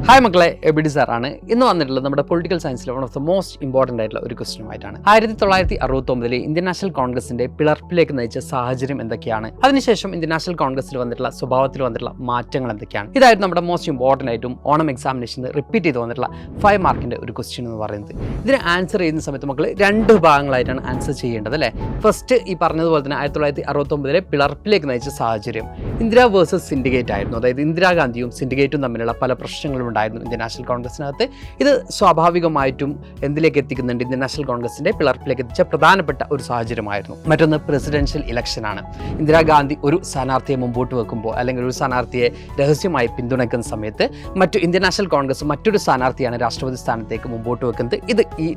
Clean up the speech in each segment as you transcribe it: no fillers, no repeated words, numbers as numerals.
Hi മക്കളെ, എബിഡി സാറാണ്. ഇന്ന് വന്നിട്ടുള്ളത് നമ്മുടെ പൊളിറ്റിക്കൽ സയൻസിലെ one of the most important ആയിട്ടുള്ള ഒരു ക്വസ്റ്റ്യനുമായിട്ടാണ്. 1969 ഇന്ത്യൻ നാഷണൽ കോൺഗ്രസിന്റെ പിളർപ്പിലേക്ക് നയിച്ച സാഹചര്യം എന്തൊക്കെയാണ്, അതിനുശേഷം ഇന്ത്യൻ നാഷണൽ കോൺഗ്രസിൽ വന്നിട്ടുള്ള സ്വഭാവത്തിൽ വന്നിട്ടുള്ള മാറ്റങ്ങൾ എന്തൊക്കെയാണ്, ഇതായിരുന്നു നമ്മുടെ മോസ്റ്റ് ഇമ്പോർട്ടൻ്റ് ആയിട്ടും ഓണം എക്സാമിനേഷന് റിപ്പീറ്റ് ചെയ്ത് വന്നിട്ടുള്ള 5 മാർക്കിന്റെ ഒരു ക്വസ്റ്റ്യൻ എന്ന് പറയുന്നത്. ഇതിന് ആൻസർ ചെയ്യുന്ന സമയത്ത് മക്കൾ 2 ഭാഗങ്ങളായിട്ടാണ് ആൻസർ ചെയ്യേണ്ടത് അല്ലേ. ഫസ്റ്റ് ഈ പറഞ്ഞതുപോലെ തന്നെ 1969 പിളർപ്പിലേക്ക് നയിച്ച സാഹചര്യം ഇന്ദിര വേഴ്സസ് സിൻഡിക്കേറ്റ് ആയിരുന്നു. അതായത് ഇന്ദിരാഗാന്ധിയും സിൻഡിക്കേറ്റും തമ്മിലുള്ള പല പ്രശ്നങ്ങളും ഉണ്ടായിരുന്നു ഇന്ത്യൻ നാഷണൽ കോൺഗ്രസിനകത്ത്. ഇത് സ്വാഭാവികമായിട്ടും എന്തിലേക്ക് എത്തിക്കുന്നുണ്ട്, ഇന്ത്യൻ നാഷണൽ കോൺഗ്രസിന്റെ പിളർപ്പിലേക്ക് എത്തിച്ച പ്രധാനപ്പെട്ട ഒരു സാഹചര്യമായിരുന്നു. മറ്റൊന്ന് പ്രസിഡൻഷ്യൽ ഇലക്ഷനാണ്. ഇന്ദിരാഗാന്ധി ഒരു സ്ഥാനാർത്ഥിയെ മുമ്പോട്ട് വെക്കുമ്പോൾ അല്ലെങ്കിൽ ഒരു സ്ഥാനാർത്ഥിയെ രഹസ്യമായി പിന്തുണയ്ക്കുന്ന സമയത്ത് ഇന്ത്യൻ നാഷണൽ കോൺഗ്രസ് മറ്റൊരു സ്ഥാനാർത്ഥിയാണ് രാഷ്ട്രപതി സ്ഥാനത്തേക്ക് മുമ്പോട്ട് വെക്കുന്നത്. ഇത് ഈ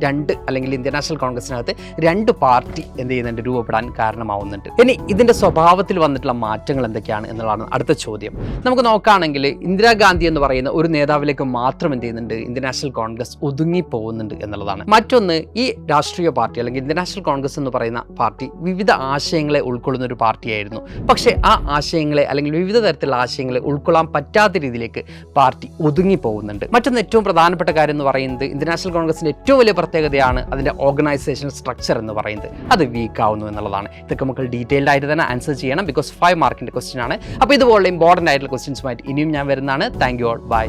അല്ലെങ്കിൽ ഇന്ത്യൻ നാഷണൽ കോൺഗ്രസിനകത്ത് 2 പാർട്ടി എന്ത് ചെയ്യുന്നുണ്ട്, രൂപപ്പെടാൻ കാരണമാവുന്നുണ്ട്. ഇനി ഇതിന്റെ സ്വഭാവത്തിൽ വന്നിട്ടുള്ള മാറ്റങ്ങൾ എന്തൊക്കെയാണ് എന്നുള്ളതാണ് അടുത്ത ചോദ്യം. നമുക്ക് നോക്കുകയാണെങ്കിൽ ഇന്ദിരാഗാന്ധി എന്ന് പറയുന്ന ഒരു നേതാവിലേക്ക് മാത്രം എന്ത് ചെയ്യുന്നുണ്ട്, ഇന്ത്യൻ നാഷണൽ കോൺഗ്രസ് ഒതുങ്ങി പോകുന്നുണ്ട് എന്നുള്ളതാണ്. മറ്റൊന്ന്, ഈ രാഷ്ട്രീയ പാർട്ടി അല്ലെങ്കിൽ ഇന്ത്യൻ നാഷണൽ കോൺഗ്രസ് എന്ന് പറയുന്ന പാർട്ടി വിവിധ ആശയങ്ങളെ ഉൾക്കൊള്ളുന്ന ഒരു പാർട്ടിയായിരുന്നു. പക്ഷേ ആ ആശയങ്ങളെ അല്ലെങ്കിൽ വിവിധ തരത്തിലുള്ള ആശയങ്ങളെ ഉൾക്കൊള്ളാൻ പറ്റാത്ത രീതിയിലേക്ക് പാർട്ടി ഒതുങ്ങി പോകുന്നുണ്ട്. മറ്റൊന്ന്, ഏറ്റവും പ്രധാനപ്പെട്ട കാര്യം എന്ന് പറയുന്നത് ഇന്ത്യൻ നാഷണൽ കോൺഗ്രസിന്റെ ഏറ്റവും വലിയ പ്രത്യേകതയാണ് അതിന്റെ ഓർഗനൈസേഷൻ സ്ട്രക്ചർ എന്ന് പറയുന്നത്. അത് വീക്ക് ആവുന്നു എന്നുള്ളതാണ്. ഇതൊക്കെ നമുക്ക് ഡീറ്റെയിൽഡ് ആയിട്ട് തന്നെ ആൻസർ ചെയ്യണം, ബിക്കോസ് 5 മാർക്കിന്റെ ക്വസ്റ്റ്യൻ ആണ്. അപ്പോൾ ഇതുപോലെ ഇമ്പോർട്ടൻ്റ് ആയിട്ടുള്ള ക്വസ്റ്റ്യൻസുമായിട്ട് ഇനിയും ഞാൻ വരുന്നതാണ്. Thank you all, by.